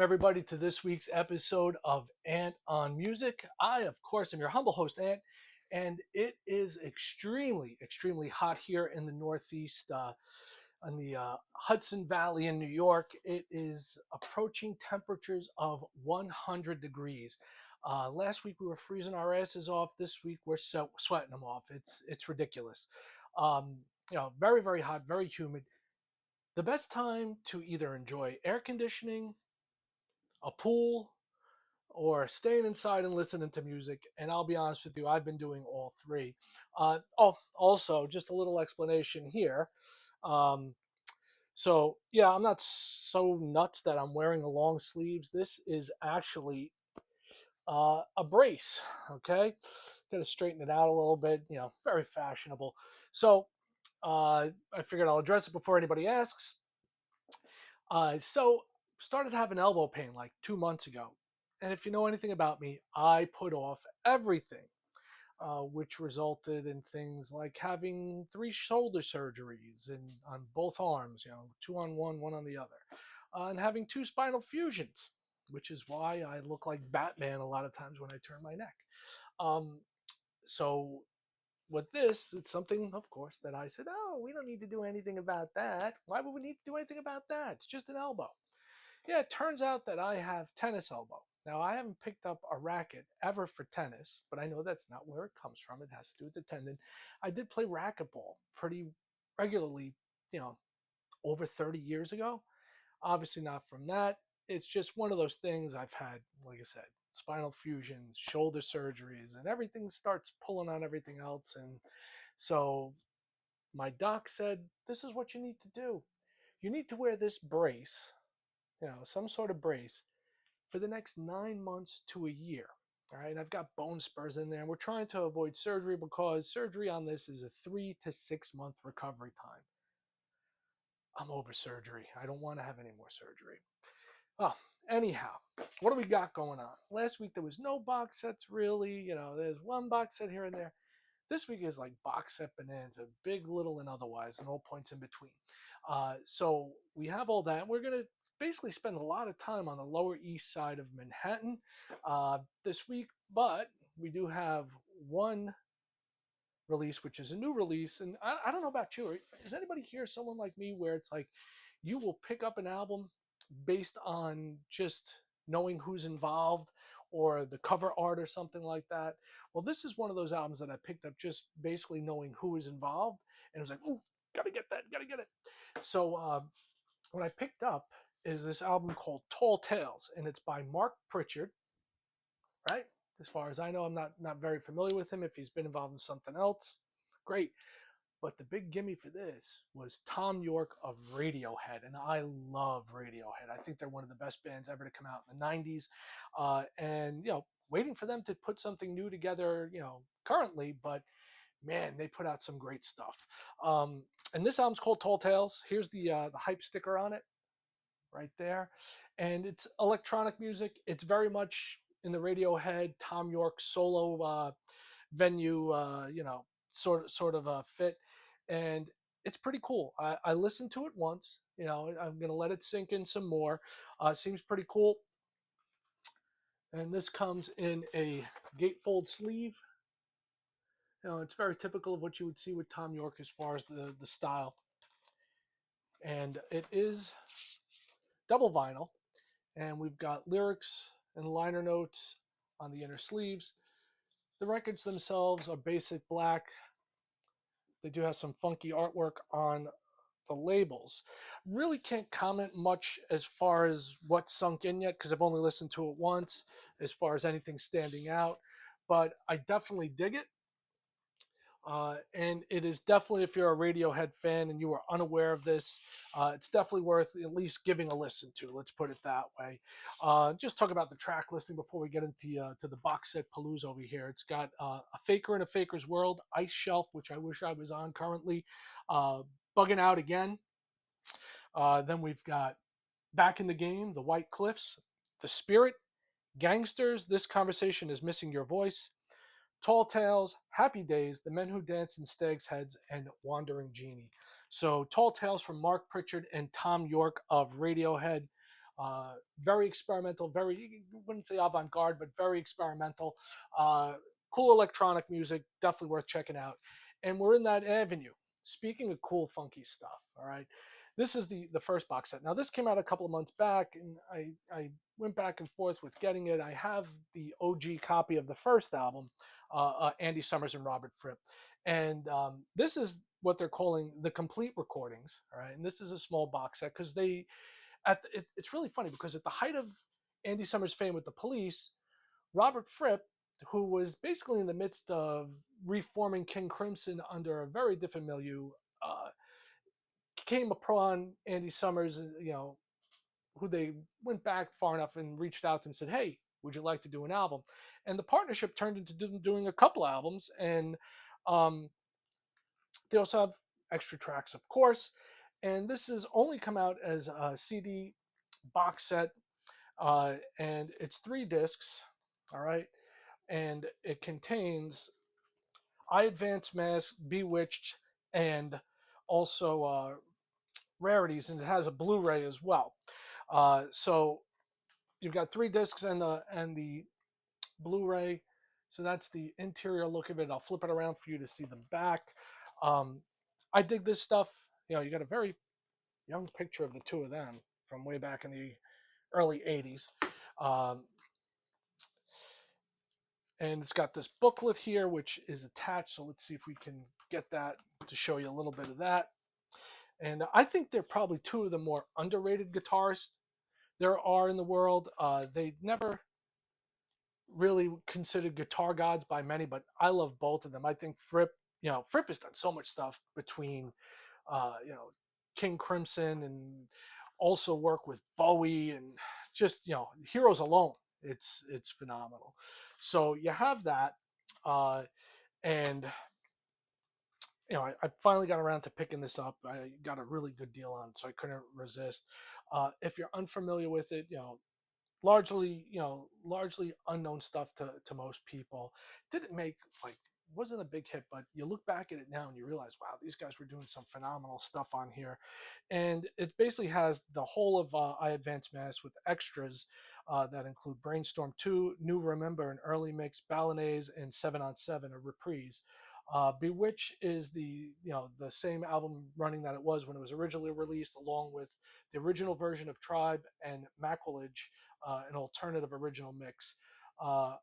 Welcome, everybody, to this week's episode of Ant on Music. I, of course, am your humble host, Ant, and it is extremely hot here in the Northeast, in the Hudson Valley in New York. It is approaching temperatures of 100 degrees. Last week we were freezing our asses off. This week we're sweating them off. It's ridiculous. Very hot, very humid. The best time to either enjoy air conditioning, a pool, or staying inside and listening to music. And I'll be honest with you, I've been doing all three. Also, just a little explanation here. Um, yeah, I'm not so nuts that I'm wearing the long sleeves. This is actually a brace. Okay, got to straighten it out a little bit. Very fashionable. So I figured I'll address it before anybody asks. So started having elbow pain like 2 months ago. And if you know anything about me, I put off everything, which resulted in things like having 3 shoulder surgeries on both arms, two on one on the other, and having 2 spinal fusions, which is why I look like Batman a lot of times when I turn my neck. Um, so with this, it's something, of course, that I said, oh, we don't need to do anything about that. Why would we need to do anything about that? It's just an elbow. Yeah, it turns out that I have tennis elbow. Now, I haven't picked up a racket ever for tennis, but I know that's not where it comes from. It has to do with the tendon. I did play racquetball pretty regularly, over 30 years ago. Obviously, not from that. It's just one of those things I've had, like I said, spinal fusions, shoulder surgeries, and everything starts pulling on everything else. And so my doc said, this is what you need to do. You need to wear this brace, some sort of brace, for the next 9 months to a year. All right, and I've got bone spurs in there, and we're trying to avoid surgery because surgery on this is a 3 to 6 month recovery time. I'm over surgery. I don't want to have any more surgery. Oh, anyhow, what do we got going on? Last week there was no box sets really. There's one box set here and there. This week is like box set bonanza, big, little, and otherwise, and all points in between. So we have all that. We're going to basically spend a lot of time on the Lower East Side of Manhattan this week, but we do have one release, which is a new release. And I don't know about you. Is anybody here someone like me where it's like you will pick up an album based on just knowing who's involved or the cover art or something like that? Well, this is one of those albums that I picked up just basically knowing who is involved. And it was like, ooh, gotta get that, gotta get it. So what I picked up is this album called Tall Tales, and it's by Mark Pritchard, right? As far as I know, I'm not very familiar with him. If he's been involved in something else, great. But the big gimme for this was Thom Yorke of Radiohead, and I love Radiohead. I think they're one of the best bands ever to come out in the '90s, and waiting for them to put something new together, currently. But man, they put out some great stuff. And this album's called Tall Tales. Here's the hype sticker on it, right there, and it's electronic music. It's very much in the Radiohead, Thom Yorke solo venue, sort of a fit, and it's pretty cool. I listened to it once. I'm gonna let it sink in some more. Seems pretty cool, and this comes in a gatefold sleeve. It's very typical of what you would see with Thom Yorke as far as the style, and it is double vinyl, and we've got lyrics and liner notes on the inner sleeves. The records themselves are basic black. They do have some funky artwork on the labels. Really can't comment much as far as what's sunk in yet because I've only listened to it once as far as anything standing out, but I definitely dig it. And it is definitely, if you're a Radiohead fan and you are unaware of this, it's definitely worth at least giving a listen to. Let's put it that way. Just talk about the track listing before we get into to the box set palooza over here. It's got A Faker in a Faker's World, Ice Shelf, which I wish I was on currently, Bugging Out Again. Then we've got Back in the Game, The White Cliffs, The Spirit, Gangsters, This Conversation is Missing Your Voice, Tall Tales, Happy Days, The Men Who Dance in Stags' Heads, and Wandering Genie. So Tall Tales from Mark Pritchard and Thom Yorke of Radiohead. Very experimental, very, you wouldn't say avant-garde, but very experimental. Uh, cool electronic music, definitely worth checking out. And we're in that avenue. Speaking of cool, funky stuff, all right. This is the first box set. Now this came out a couple of months back, and I went back and forth with getting it. I have the OG copy of the first album, Andy Summers and Robert Fripp, and this is what they're calling the complete recordings. All right, and this is a small box set because it's really funny because at the height of Andy Summers' fame with the Police, Robert Fripp, who was basically in the midst of reforming King Crimson under a very different milieu, uh, came upon Andy Summers, who they went back far enough and reached out to him and said, "Hey, would you like to do an album?" And the partnership turned into doing a couple albums, and um, they also have extra tracks, of course. And this has only come out as a CD box set, and it's 3 discs. All right, and it contains I Advance Mask, Bewitched, and also rarities, and it has a Blu-ray as well. So you've got 3 discs and the Blu-ray. So that's the interior look of it. I'll flip it around for you to see the back. Um, I dig this stuff. You got a very young picture of the two of them from way back in the early 80s. Um, and it's got this booklet here, which is attached. So let's see if we can get that to show you a little bit of that. And I think they're probably two of the more underrated guitarists there are in the world. They never really considered guitar gods by many, but I love both of them. I think Fripp has done so much stuff between, uh, you know, King Crimson and also work with Bowie and just, Heroes alone. It's phenomenal. So you have that, uh, and I finally got around to picking this up. I got a really good deal on it, so I couldn't resist. If you're unfamiliar with it, largely unknown stuff to most people. Didn't make like wasn't a big hit, but you look back at it now and you realize, wow, these guys were doing some phenomenal stuff on here. And it basically has the whole of I Advance Mass with extras that include Brainstorm 2, New Remember, an early mix, Balinese, and 7 on 7, a reprise. Bewitch is the same album running that it was when it was originally released, along with the original version of Tribe and Macrolage, an alternative original mix. Uh,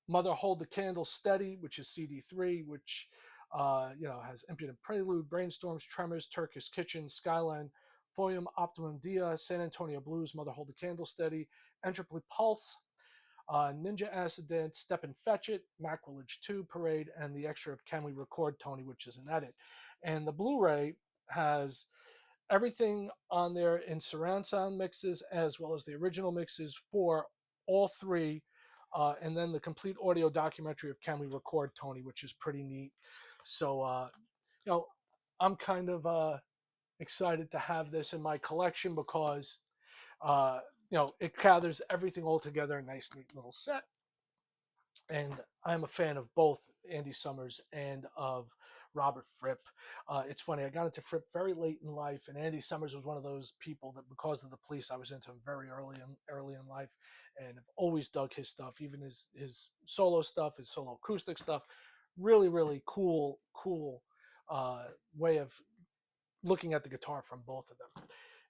Mother Hold the Candle Steady, which is CD3, which has Impudent Prelude, Brainstorms, Tremors, Turkish Kitchen, Skyline, Foyum, Optimum Dia, San Antonio Blues, Mother Hold the Candle Steady, Entropy Pulse, Ninja Acid Dance, Step and Fetch It, Macrolage 2 Parade, and the extra of Can We Record Tony, which is an edit. And the Blu-ray has everything on there in surround sound mixes as well as the original mixes for all three, and then the complete audio documentary of Can We Record Tony, which is pretty neat. So you know I'm kind of excited to have this in my collection because it gathers everything all together in a nice neat little set. And I'm a fan of both Andy Summers and of Robert Fripp. It's funny, I got into Fripp very late in life, and Andy Summers was one of those people that, because of the Police, I was into him very early in life, and I've always dug his stuff, even his solo stuff, his solo acoustic stuff. Really, really cool way of looking at the guitar from both of them.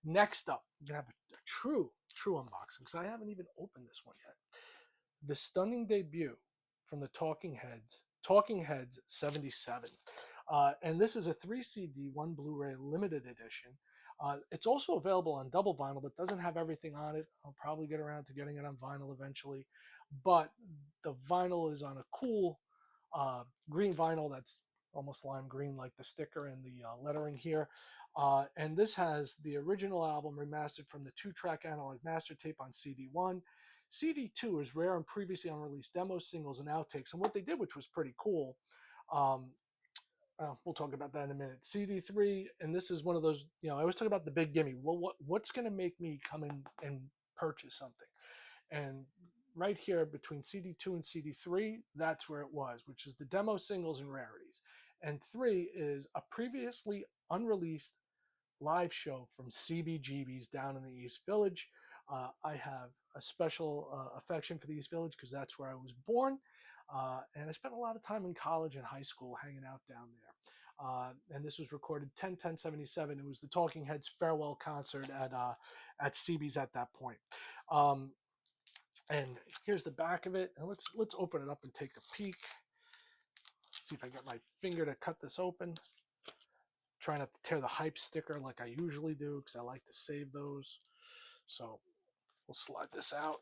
Next up, we're gonna have a true unboxing because I haven't even opened this one yet. The stunning debut from the Talking Heads 77. And this is a 3 CD, 1 Blu-ray limited edition. It's also available on double vinyl, but doesn't have everything on it. I'll probably get around to getting it on vinyl eventually. But the vinyl is on a cool green vinyl that's almost lime green, like the sticker and the lettering here. And this has the original album remastered from the 2-track analog master tape on CD1. CD2 is rare and previously unreleased demos, singles, and outtakes. And what they did, which was pretty cool, we'll talk about that in a minute. CD3, and this is one of those, I always talk about the big gimme. Well, what's going to make me come in and purchase something? And right here between CD2 and CD3, that's where it was, which is the demo, singles, and rarities. And 3 is a previously unreleased live show from CBGB's down in the East Village. I have a special affection for the East Village because that's where I was born. And I spent a lot of time in college and high school hanging out down there. And this was recorded 10/10/77. It was the Talking Heads farewell concert at CB's at that point. And here's the back of it. And let's open it up and take a peek. See if I get my finger to cut this open. Try not to tear the hype sticker like I usually do because I like to save those. So we'll slide this out.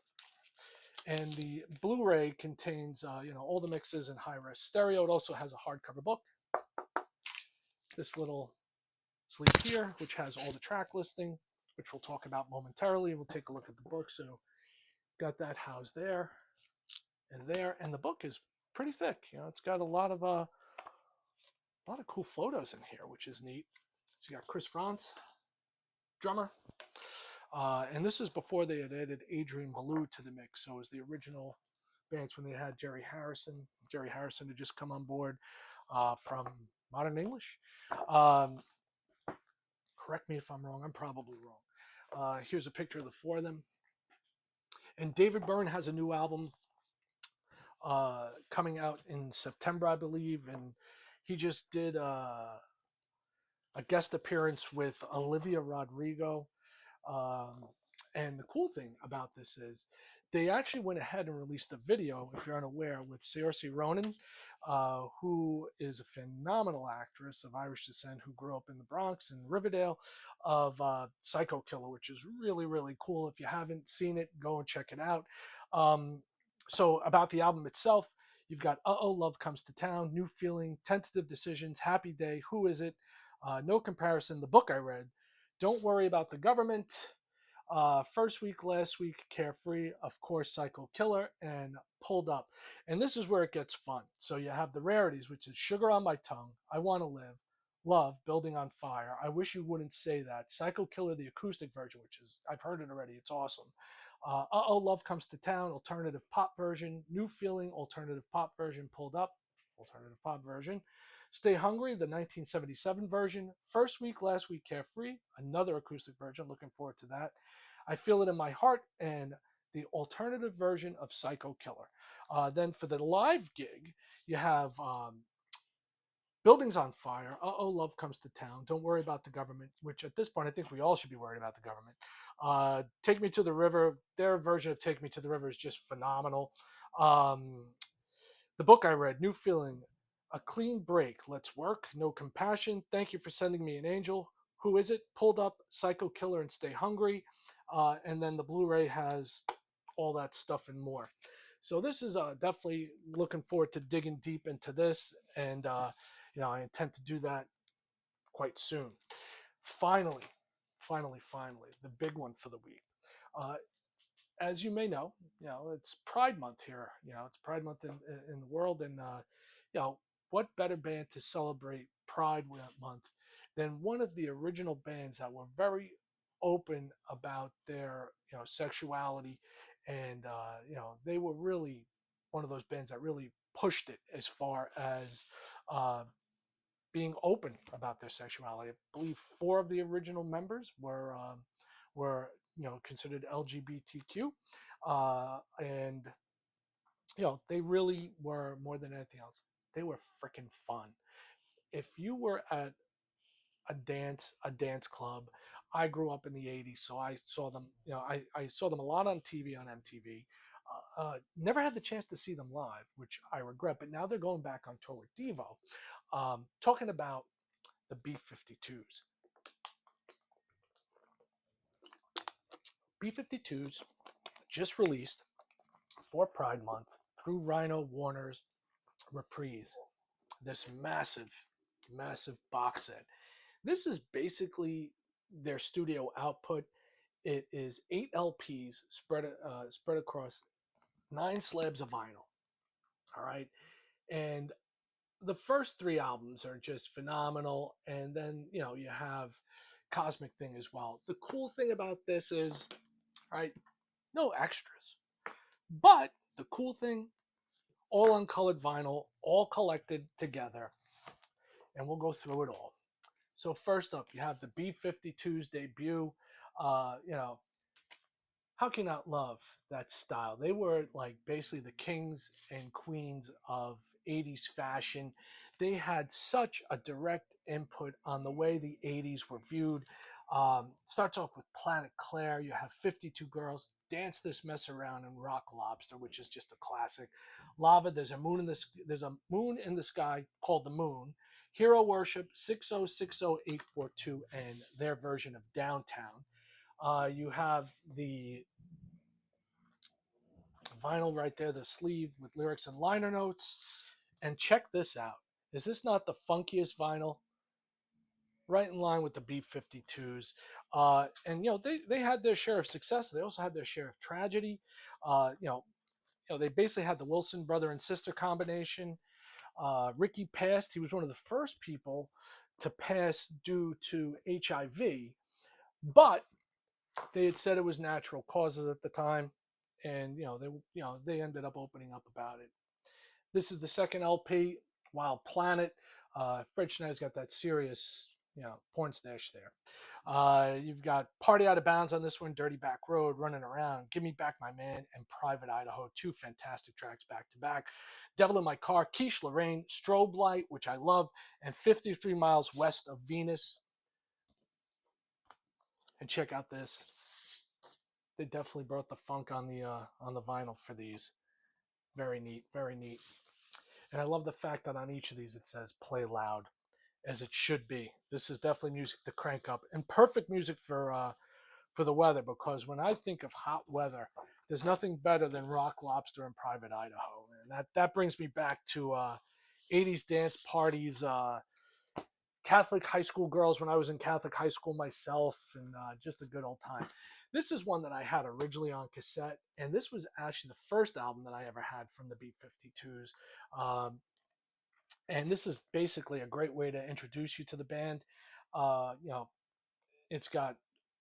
And the Blu-ray contains, all the mixes in high-res stereo. It also has a hardcover book. This little sleeve here, which has all the track listing, which we'll talk about momentarily. We'll take a look at the book. So got that housed there and there, and the book is pretty thick. It's got a lot of cool photos in here, which is neat. So you got Chris Franz, drummer. And this is before they had added Adrian Belew to the mix. So it was the original bands when they had Jerry Harrison. Jerry Harrison had just come on board from Modern English. Correct me if I'm wrong. I'm probably wrong. Here's a picture of the four of them. And David Byrne has a new album coming out in September, I believe. And he just did a guest appearance with Olivia Rodrigo. And the cool thing about this is they actually went ahead and released a video, if you're unaware, with Saoirse Ronan, who is a phenomenal actress of Irish descent who grew up in the Bronx and Riverdale, of Psycho Killer, which is really, really cool. If you haven't seen it, go and check it out. So about the album itself, you've got Uh-Oh, Love Comes to Town, New Feeling, Tentative Decisions, Happy Day, Who Is It, No Comparison, the book I read, Don't Worry About the Government, First Week, Last Week, Carefree, of course, Psycho Killer, and Pulled Up. And this is where it gets fun. So you have the rarities, which is Sugar on My Tongue, I Want to Live, Love, Building on Fire, I Wish You Wouldn't Say That, Psycho Killer, the acoustic version, which is, I've heard it already, it's awesome. Uh-Oh, Love Comes to Town, alternative pop version, New Feeling, alternative pop version, Pulled Up, alternative pop version. Stay Hungry, the 1977 version. First Week, Last Week, Carefree, another acoustic version. Looking forward to that. I Feel It in My Heart, and the alternative version of Psycho Killer. Then for the live gig, you have Buildings on Fire, Uh-Oh, Love Comes to Town, Don't Worry About the Government, which at this point I think we all should be worried about the government. Take Me to the River, their version of Take Me to the River is just phenomenal. The book I read, New Feeling, A Clean Break, Let's Work, No Compassion, Thank You for Sending Me an Angel, Who Is It, Pulled Up, Psycho Killer, and Stay Hungry. And then the Blu-ray has all that stuff and more. So this is definitely looking forward to digging deep into this, and I intend to do that quite soon. Finally, the big one for the week. As you may know, it's Pride Month here. It's Pride Month in the world, and what better band to celebrate Pride Month than one of the original bands that were very open about their sexuality, and they were really one of those bands that really pushed it as far as being open about their sexuality. I believe 4 of the original members were considered LGBTQ, and they really were, more than anything else, they were freaking fun. If you were at a dance club, I grew up in the 80s, so I saw them. I saw them a lot on TV, on MTV. Never had the chance to see them live, which I regret. But now they're going back on tour with Devo. Talking about the B-52's. B-52's just released for Pride Month through Rhino Warner's Reprise this massive box set. This is basically their studio output. It is 8 LPs spread across 9 slabs of vinyl. All right, and the first 3 albums are just phenomenal, and then you have Cosmic Thing as well. The cool thing about this is, right, no extras, but the cool thing, all uncolored vinyl, all collected together, and we'll go through it all. So first up, you have the B-52's debut. You know, how can you not love that style? They were like basically the kings and queens of 80s fashion. They had such a direct input on the way the 80s were viewed. Starts off with Planet Claire. You have 52 Girls, Dance This Mess Around, and Rock Lobster, which is just a classic. Lava, there's a moon in the sky called the Moon. Hero Worship, 6060842, and their version of Downtown. You have the vinyl right there, the sleeve with lyrics and liner notes. And check this out. Is this not the funkiest vinyl? Right in line with the B-52's. And, they had their share of success. They also had their share of tragedy. Uh, you know, they basically had the Wilson brother and sister combination. Ricky passed. He was one of the first people to pass due to HIV, but they had said it was natural causes at the time, and they ended up opening up about it. This is the second LP, Wild Planet. Fred Schneider's got that serious, porn stash there. You've got Party Out of Bounds on this one, Dirty Back Road, Running Around, Give Me Back My Man, and Private Idaho. Two fantastic tracks back to back. Devil in My Car, Quiche Lorraine, Strobe Light, which I love, and 53 Miles West of Venus. And check out this. They definitely brought the funk on the vinyl for these. Very neat, very neat. And I love the fact that on each of these it says play loud, as it should be. This is definitely music to crank up, and perfect music for the weather, because when I think of hot weather, there's nothing better than Rock Lobster and Private Idaho. And that brings me back to 80s dance parties, Catholic high school girls when I was in Catholic high school myself, and just a good old time. This is one that I had originally on cassette, and this was actually the first album that I ever had from the B-52's. Um, and this is basically a great way to introduce you to the band. You know, it's got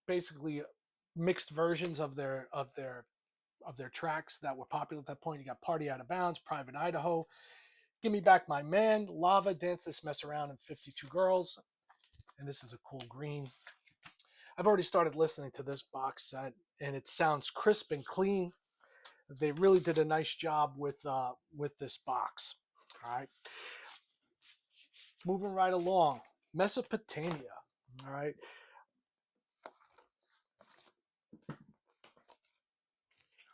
basically mixed versions of their tracks that were popular at that point. You got Party Out of Bounds, Private Idaho, Give Me Back My Man, Lava, Dance This Mess Around, and 52 Girls. And this is a cool green. I've already started listening to this box set, and it sounds crisp and clean. They really did a nice job with this box. All right, moving right along, Mesopotamia. All right,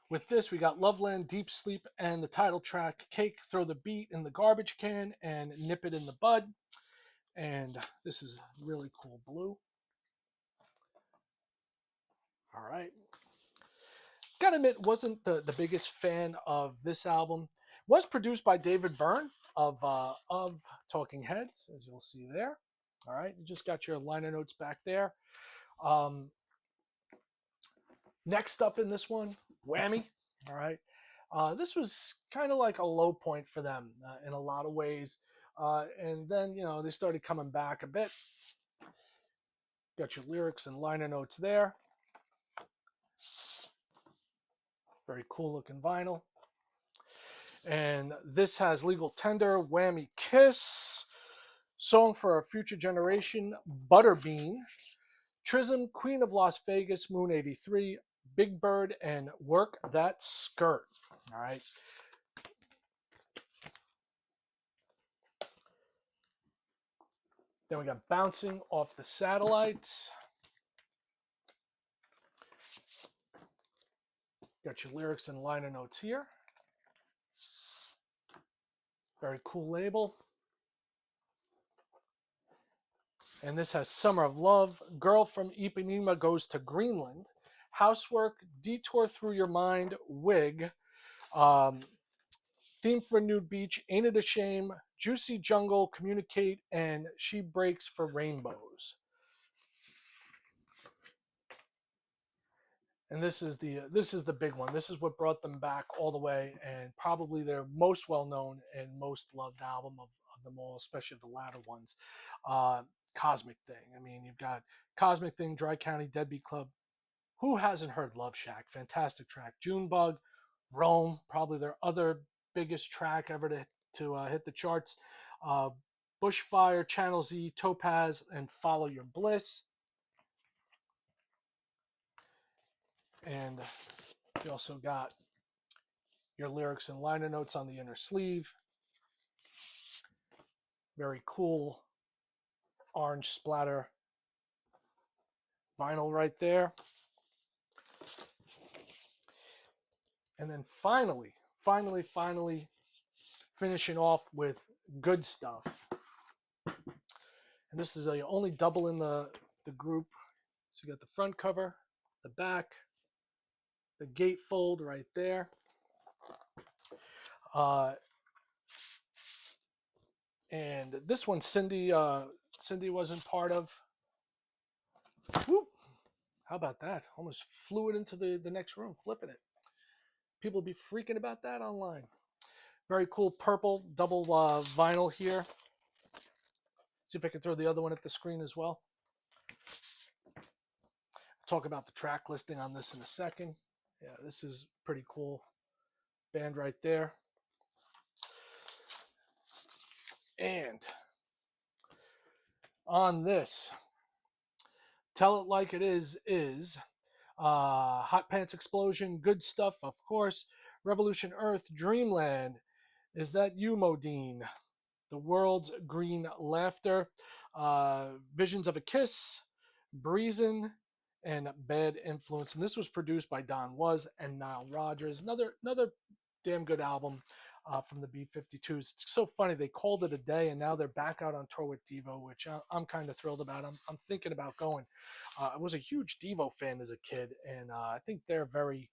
with this we got Loveland, Deep Sleep, and the title track Cake. Throw the beat in the garbage can and nip it in the bud. And this is really cool blue. All right. Gotta admit, wasn't the biggest fan of this album. Was produced by David Byrne of Talking Heads, as you'll see there. All right, you just got your liner notes back there. Um, Next up in this one, Whammy. All right, this was kind of like a low point for them in a lot of ways, and then they started coming back a bit. Got your lyrics and liner notes there. Very cool looking vinyl. And this has Legal Tender, Whammy Kiss, Song for a Future Generation, Butterbean, Trism, Queen of Las Vegas, Moon 83, Big Bird, and Work That Skirt. All right. Then we got Bouncing Off the Satellites. Got your lyrics and liner notes here. Very cool label. And this has Summer of Love, Girl from Ipanema Goes to Greenland, Housework, Detour Through Your Mind, Wig, Theme for Nude Beach, Ain't It a Shame, Juicy Jungle, Communicate, and She Breaks for Rainbows. And this is the big one. This is what brought them back all the way, and probably their most well-known and most loved album of them all, especially the latter ones. Cosmic Thing. I mean, you've got Cosmic Thing, Dry County, Deadbeat Club. Who hasn't heard Love Shack? Fantastic track. Junebug, Rome, probably their other biggest track ever to hit the charts. Bushfire, Channel Z, Topaz, and Follow Your Bliss. And you also got your lyrics and liner notes on the inner sleeve. Very cool orange splatter vinyl right there. And then finally, finishing off with Good Stuff. And this is a only double in the group. So you got the front cover, the back, the gatefold right there. And this one, Cindy wasn't part of. Whoop. How about that? Almost flew it into the next room, flipping it. People be freaking about that online. Very cool purple double vinyl here. See if I can throw the other one at the screen as well. Talk about the track listing on this in a second. Yeah, this is pretty cool band right there. And on this, Tell It Like It is Hot Pants Explosion, Good Stuff, of course, Revolution Earth, Dreamland, Is That You, Modine, The World's Green Laughter, Visions of a Kiss, Breezin', and Bad Influence. And this was produced by Don Was and Nile Rodgers. Another damn good album from the B-52's. It's so funny. They called it a day, and now they're back out on tour with Devo, which I'm kind of thrilled about. I'm thinking about going. I was a huge Devo fan as a kid, and I think they're very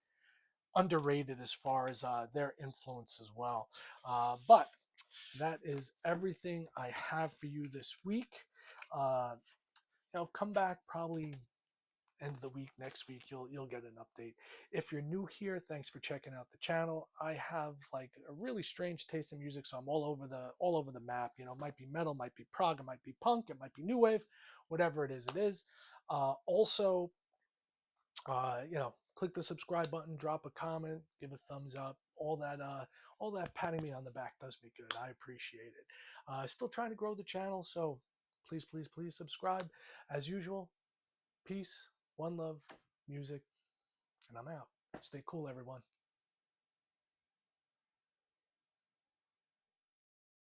underrated as far as their influence as well. But that is everything I have for you this week. Come back probably end of the week next week. You'll get an update. If you're new here, thanks for checking out the channel. I have like a really strange taste in music, so I'm all over the map. It might be metal, might be prog, it might be punk, it might be new wave, whatever it is, it is. Also, click the subscribe button, drop a comment, give a thumbs up. All that patting me on the back does me good. I appreciate it. Still trying to grow the channel, so please subscribe. As usual, peace, one love, music, and I'm out. Stay cool, everyone.